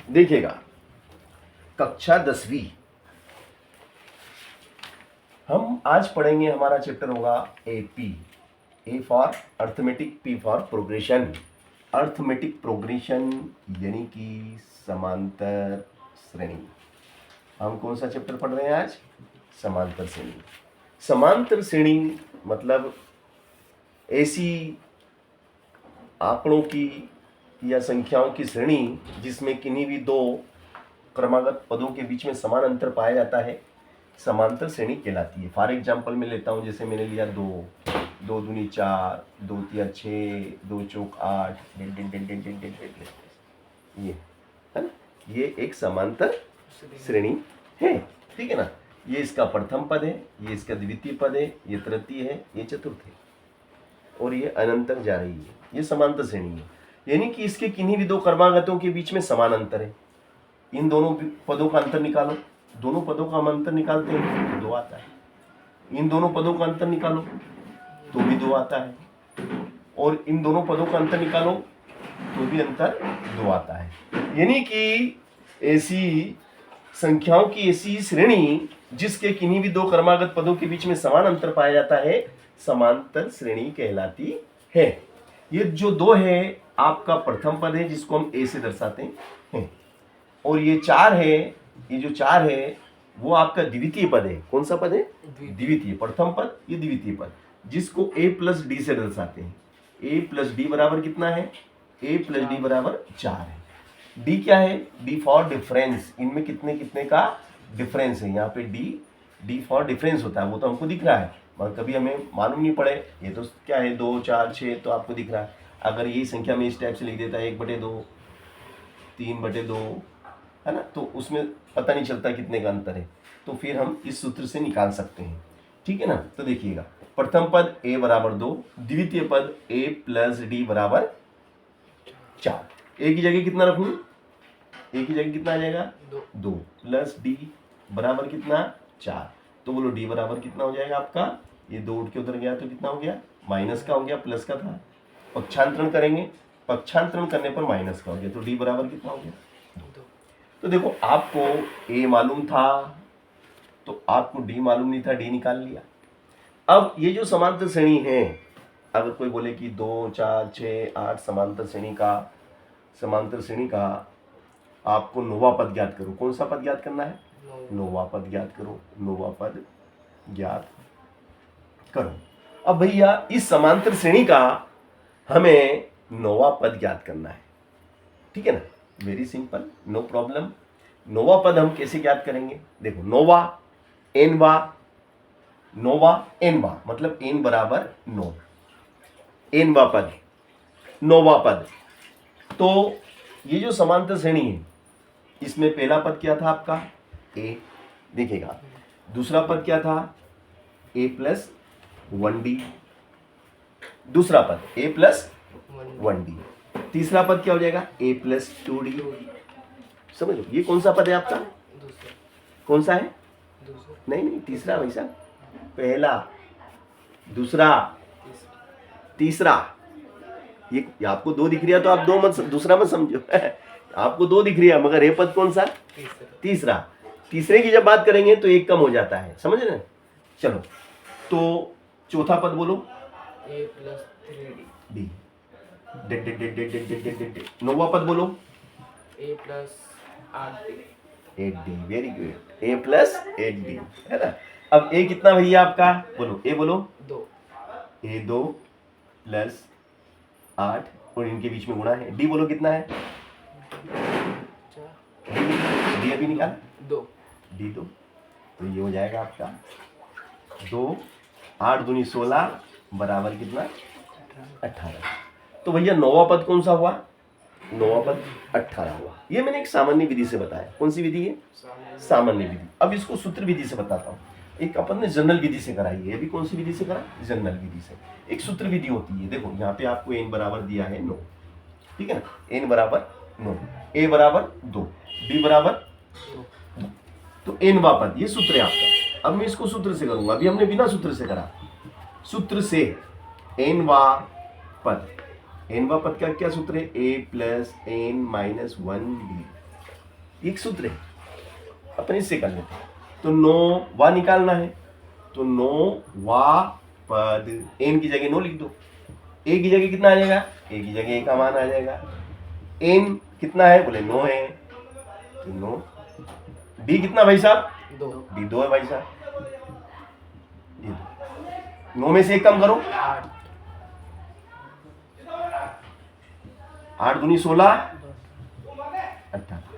देखिएगा, कक्षा 10वीं हम आज पढ़ेंगे। हमारा चैप्टर होगा AP, A for arithmetic, P for progression. Arithmetic progression यानी कि समांतर श्रेणी। हम कौन सा चैप्टर पढ़ रहे हैं आज? समांतर श्रेणी। समांतर श्रेणी मतलब ऐसी आंकड़ों की या संख्याओं की श्रेणी जिसमें किन्हीं भी दो क्रमागत पदों के बीच में समान अंतर पाया जाता है, समांतर श्रेणी कहलाती है। फॉर एग्जाम्पल मैं लेता हूँ, जैसे मैंने लिया 2, 2 दूनी 4, 2 तिया 6, 2 चौक 8, ये है ना, ये एक समांतर श्रेणी है। ठीक है ना। ये इसका प्रथम पद है, ये इसका द्वितीय पद है, ये तृतीय है, ये चतुर्थ है और ये अनंत तक जा रही है। ये समांतर श्रेणी है, यानी कि इसके किन्हीं भी दो क्रमागतों के बीच में समान अंतर है। इन दोनों पदों का अंतर निकालो, दोनों पदों का हम अंतर निकालते हैं तो 2 आता है। इन दोनों पदों का अंतर निकालो तो भी 2 आता है, और इन दोनों पदों का अंतर निकालो तो भी अंतर 2 आता है। यानी कि ऐसी संख्याओं की ऐसी श्रेणी जिसके किन्हीं भी दो क्रमागत पदों के बीच में समान अंतर पाया जाता है, समांतर श्रेणी कहलाती है। ये जो 2 है आपका प्रथम पद है जिसको हम A से दर्शाते हैं, और ये 4 है, ये जो 4 है वो आपका द्वितीय पद है। कौन सा पद है? द्वितीय। प्रथम पद, ये द्वितीय पद जिसको A प्लस D से दर्शाते हैं। A प्लस D बराबर कितना है? A प्लस D बराबर 4 है। D क्या है? D for difference. इनमें कितने कितने का डिफरेंस है। यहाँ पे D फॉर डिफरेंस होता है, वो तो हमको दिख रहा है मगर कभी हमें मालूम नहीं पड़े। ये तो क्या है, 2, 4, 6 तो आपको दिख रहा है। अगर यही संख्या में इस टाइप से लिख देता है 1/2, 3/2, है ना, तो उसमें पता नहीं चलता कितने का अंतर है, तो फिर हम इस सूत्र से निकाल सकते हैं। ठीक है ना। तो देखिएगा, प्रथम पद A बराबर 2, द्वितीय पद A प्लस D बराबर 4। A की जगह कितना रखूं? A की जगह कितना आ जाएगा? 2 प्लस D बराबर कितना? 4। तो बोलो D बराबर कितना हो जाएगा आपका? ये 2 उठ के उधर गया तो कितना हो गया? माइनस का हो गया, प्लस का था। पक्षांतरण करेंगे, पक्षांतरण करने पर माइनस का हो गया, तो D बराबर कितना हो गया? 2। तो देखो, आपको A मालूम था तो आपको D मालूम नहीं था, D निकाल लिया। अब ये जो समांतर श्रेणी है, अगर कोई बोले कि 2, 4, 6, 8 समांतर श्रेणी का आपको नौवां पद ज्ञात करो। कौन सा पद ज्ञात करना है? नौवां पद ज्ञात करो। नौवां पद ज्ञात करो। अब भैया इस समांतर श्रेणी का हमें नौवां पद ज्ञात करना है। ठीक है ना, वेरी सिंपल, नो प्रॉब्लम। नौवां पद हम कैसे ज्ञात करेंगे? देखो, नौवां एनवा मतलब n बराबर 9, एनवा पद, नौवां पद। तो ये जो समांतर श्रेणी है, इसमें पहला पद क्या था आपका? A। देखिएगा, दूसरा पद क्या था? A plus 1D। दूसरा पद A प्लस 1D। तीसरा पद क्या हो जाएगा? A plus 2D। समझ लो, ये कौन सा पद है आपका? कौन सा है? नहीं, तीसरा भाई साहब। पहला, दूसरा, तीसरा। ये आपको 2 दिख रहा है तो आप 2 मत, दूसरा मत समझो। आपको 2 दिख रहा है मगर ये पद कौन सा? तीसरा। तीसरे की जब बात करेंगे तो 1 कम हो जाता है, समझ रहे? चलो, तो चौथा पद बोलो। A plus 3D। नौवां पद बोलो। A plus 8D। Very good, A plus 8D, है ना। अब A कितना भैया आपका? बोलो, A बोलो। 2। A 2 प्लस 8 और इनके बीच में गुणा है। D बोलो कितना है? D अभी निकाल। 2। D 2, तो ये हो जाएगा आपका 2, 8 दूनी 16 बराबर कितना? 18। तो भैया नौवां पद कौन सा हुआ? नौवां पद 18 हुआ। ये मैंने एक सामान्य विधि से बताया। कौन सी विधि है? सामान्य विधि। अब इसको सूत्र विधि से बताता हूँ। एक अपन ने जनरल विधि से कराई है, अभी कौन सी विधि से करा? जनरल विधि से। एक सूत्र विधि होती है। देखो, यहाँ पे आपको n बराबर दिया है 9, ठीक है ना, n बराबर 9, A बराबर 2, D बराबर 2, तो n वा पद, ये सूत्र है आपका। अब मैं इसको सूत्र से करूंगा, अभी हमने बिना सूत्र से करा। सूत्र से n वा पद, n वा पद का क्या सूत्र है? A plus n minus 1D। एक सूत्र है, अपन इससे कर लेते हैं। तो 9 वा निकालना है, तो 9 वा पद, एन की जगह 9 लिख दो। ए की जगह कितना आ जाएगा, ए की जगह ए का मान आ जाएगा। एन कितना है, बोले 9 है, तो 9। बी कितना भाई साहब, 2। बी 2 है भाई साहब, ये 9 में से एक कम करो, 8 दूनी 16, 18।